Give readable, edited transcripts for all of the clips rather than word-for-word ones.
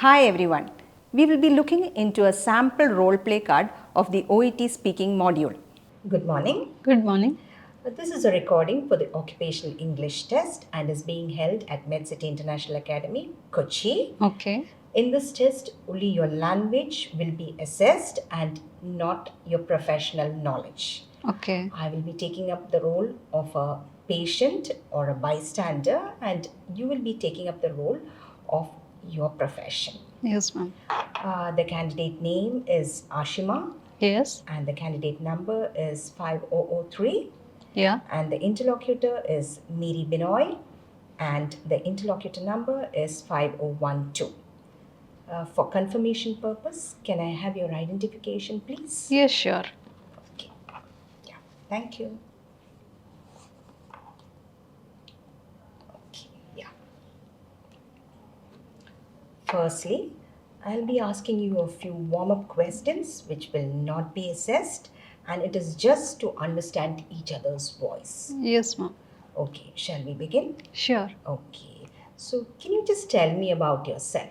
Hi everyone. We will be looking into a sample role play card of the OET speaking module. Good morning. Good morning. This is a recording for the occupational English test and is being held at Medcity International Academy, Kochi. Okay. In this test, only your language will be assessed and not your professional knowledge. Okay. I will be taking up the role of a patient or a bystander, and you will be taking up the role of your profession. Yes, ma'am. The candidate name is Ashima, Yes. and the candidate number is 5003, Yeah. and the interlocutor is Miri Binoy, and the interlocutor number is 5012. For confirmation purpose, can I have your identification, please? Yes, sure. Okay. Yeah. Thank you. Okay. Yeah. Firstly, I'll be asking you a few warm-up questions which will not be assessed, and it is just to understand each other's voice. Yes, ma'am. Okay, shall we begin? Sure. Okay. So, can you just tell me about yourself?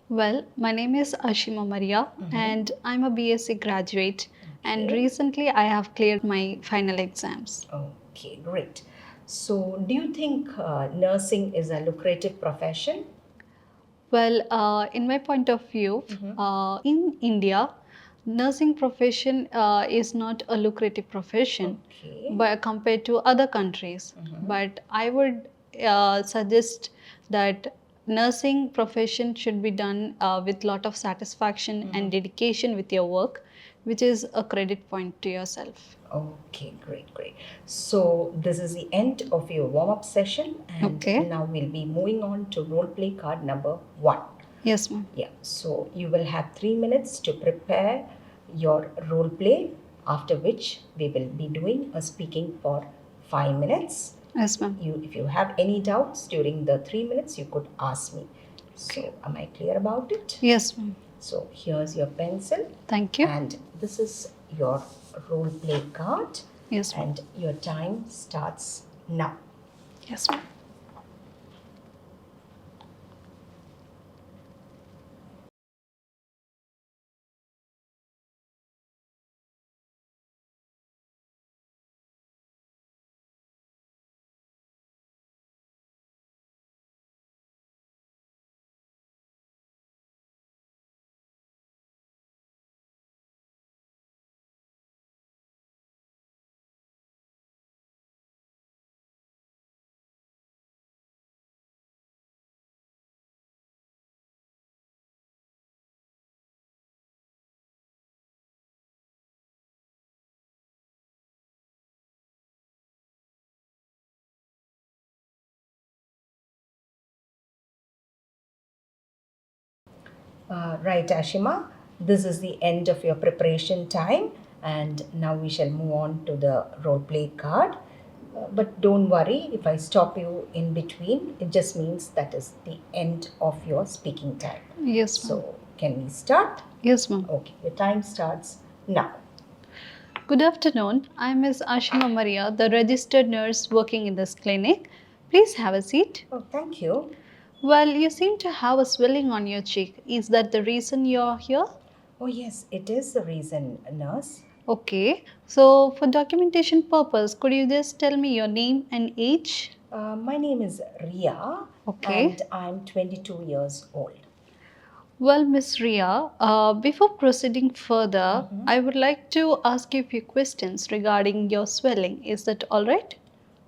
Well, my name is Ashima Maria and I'm a BSc graduate and Okay. recently I have cleared my final exams. Okay, great. So, do you think nursing is a lucrative profession? Well, in my point of view, in India, nursing profession is not a lucrative profession Okay. but compared to other countries. But I would suggest that nursing profession should be done with lot of satisfaction and dedication with your work, which is a credit point to yourself. Okay, great, great. So this is the end of your warm-up session, and Okay. now we'll be moving on to role play card number 1. Yes, ma'am. Yeah, so you will have 3 minutes to prepare your role play, after which we will be doing a speaking for 5 minutes. Yes, ma'am. If you have any doubts during the 3 minutes, you could ask me. So am I clear about it? Yes, ma'am. So here's your pencil. Thank you. And this is your role play card. Yes, ma'am. And your time starts now. Yes, ma'am. Right, Ashima. This is the end of your preparation time, and now we shall move on to the role play card. But don't worry, if I stop you in between, it just means that is the end of your speaking time. Yes, ma'am. So, can we start? Yes, ma'am. Okay, your time starts now. Good afternoon. I'm Ms. Ashima Maria, the registered nurse working in this clinic. Please have a seat. Oh, thank you. Well, you seem to have a swelling on your cheek. Is that the reason you're here? Oh, yes, it is the reason, nurse. Okay. So, for documentation purpose, could you just tell me your name and age? My name is Ria, Okay. and I'm 22 years old. Well, Miss Ria, before proceeding further, I would like to ask you a few questions regarding your swelling. Is that all right?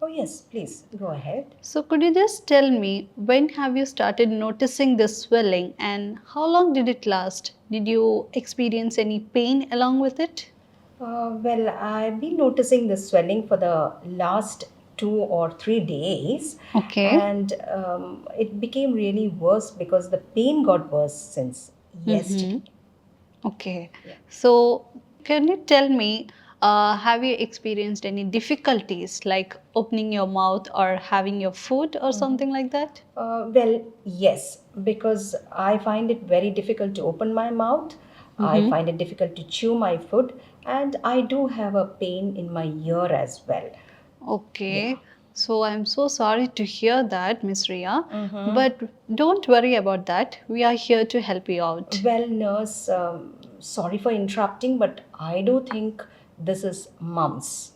Oh, yes, please go ahead. So, could you just tell me when have you started noticing this swelling and how long did it last? Did you experience any pain along with it? Well, I've been noticing this swelling for the last 2 or 3 days, Okay. and it became really worse because the pain got worse since yesterday. Okay. So, can you tell me, have you experienced any difficulties like opening your mouth or having your food or something like that? Well, yes, because I find it very difficult to open my mouth. I find it difficult to chew my food, and I do have a pain in my ear as well. Okay. So I'm so sorry to hear that, Miss Ria. But don't worry about that. We are here to help you out. Well, nurse, sorry for interrupting, but I do think this is mumps.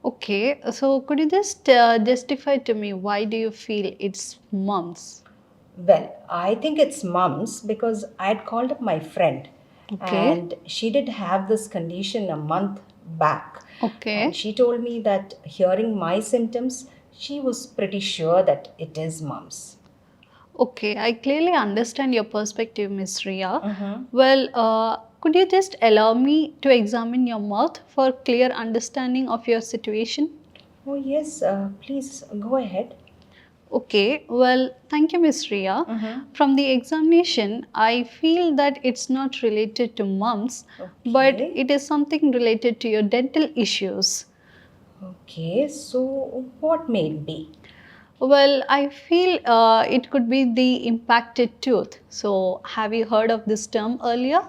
Okay, so could you just justify to me why do you feel it's mumps? Well, I think it's mumps because I'd called up my friend Okay. and she did have this condition a month back. Okay. And she told me that hearing my symptoms, she was pretty sure that it is mumps. Okay, I clearly understand your perspective, Miss Ria. Well, could you just allow me to examine your mouth for clear understanding of your situation? Oh, yes, please go ahead. Okay, well, thank you, Miss Ria. From the examination, I feel that it's not related to mumps, but Okay. it is something related to your dental issues. Okay, so what may it be? Well, I feel it could be the impacted tooth. So, have you heard of this term earlier?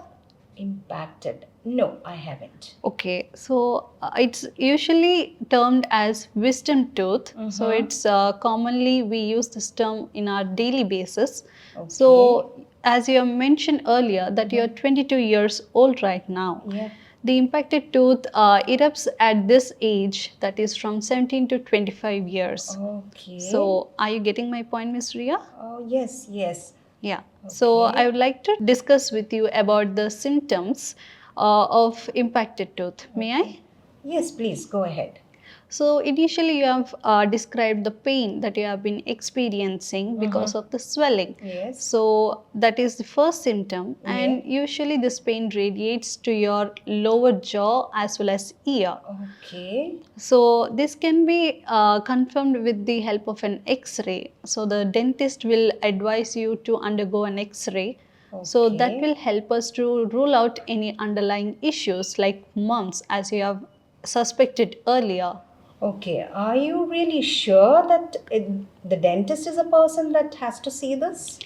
Impacted? No, I haven't. Okay, so it's usually termed as wisdom tooth. So it's commonly we use this term in our daily basis. Okay. So as you have mentioned earlier that you're 22 years old right now. Yeah. The impacted tooth erupts at this age, that is from 17 to 25 years. Okay. So are you getting my point, Miss Ria? Oh, yes, yes. Yeah. So Okay. I would like to discuss with you about the symptoms of impacted tooth. May I? Yes, please go ahead. So initially you have described the pain that you have been experiencing because of the swelling. Yes. So that is the first symptom, and usually this pain radiates to your lower jaw as well as ear. Okay. So this can be confirmed with the help of an X-ray. So the dentist will advise you to undergo an X-ray. So that Okay. will help us to rule out any underlying issues like mumps, as you have suspected earlier. Okay. Are you really sure that the dentist is a person that has to see this?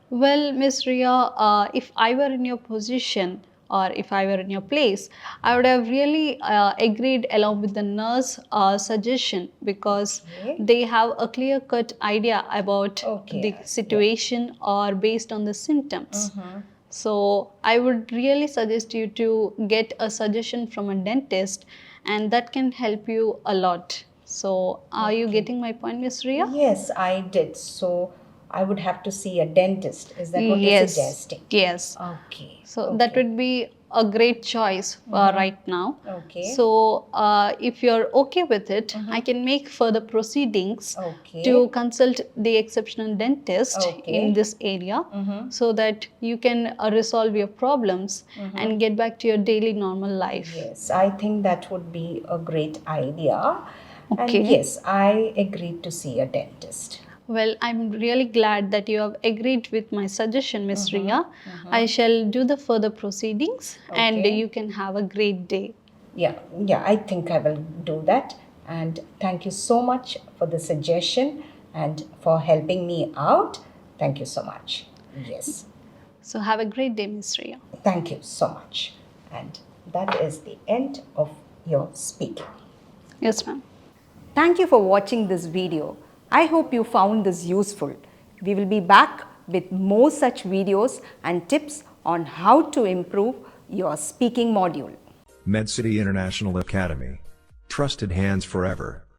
Well, Miss Ria, if I were in your position or if I were in your place, I would have really agreed along with the nurse suggestion, because Okay. they have a clear cut idea about Okay. the situation or based on the symptoms. So I would really suggest you to get a suggestion from a dentist, and that can help you a lot. So are you getting my point, Miss Ria? Yes, I did. So I would have to see a dentist. Is that what you're Yes. suggesting? Yes. Okay. So that would be a great choice right now. Okay. So if you're okay with it, I can make further proceedings Okay. to consult the exceptional dentist in this area, so that you can resolve your problems and get back to your daily normal life. Yes, I think that would be a great idea. Okay. And yes, I agreed to see a dentist. Well, I'm really glad that you have agreed with my suggestion, Miss Ria. I shall do the further proceedings, and Okay. you can have a great day. Yeah, I think I will do that. And thank you so much for the suggestion and for helping me out. Thank you so much. Yes, So have a great day, Miss Ria. thank you so much. And that is the end of your speaking. Yes, ma'am. Thank you for watching this video. I hope you found this useful. We will be back with more such videos and tips on how to improve your speaking module. Medcity International Academy. Trusted hands forever.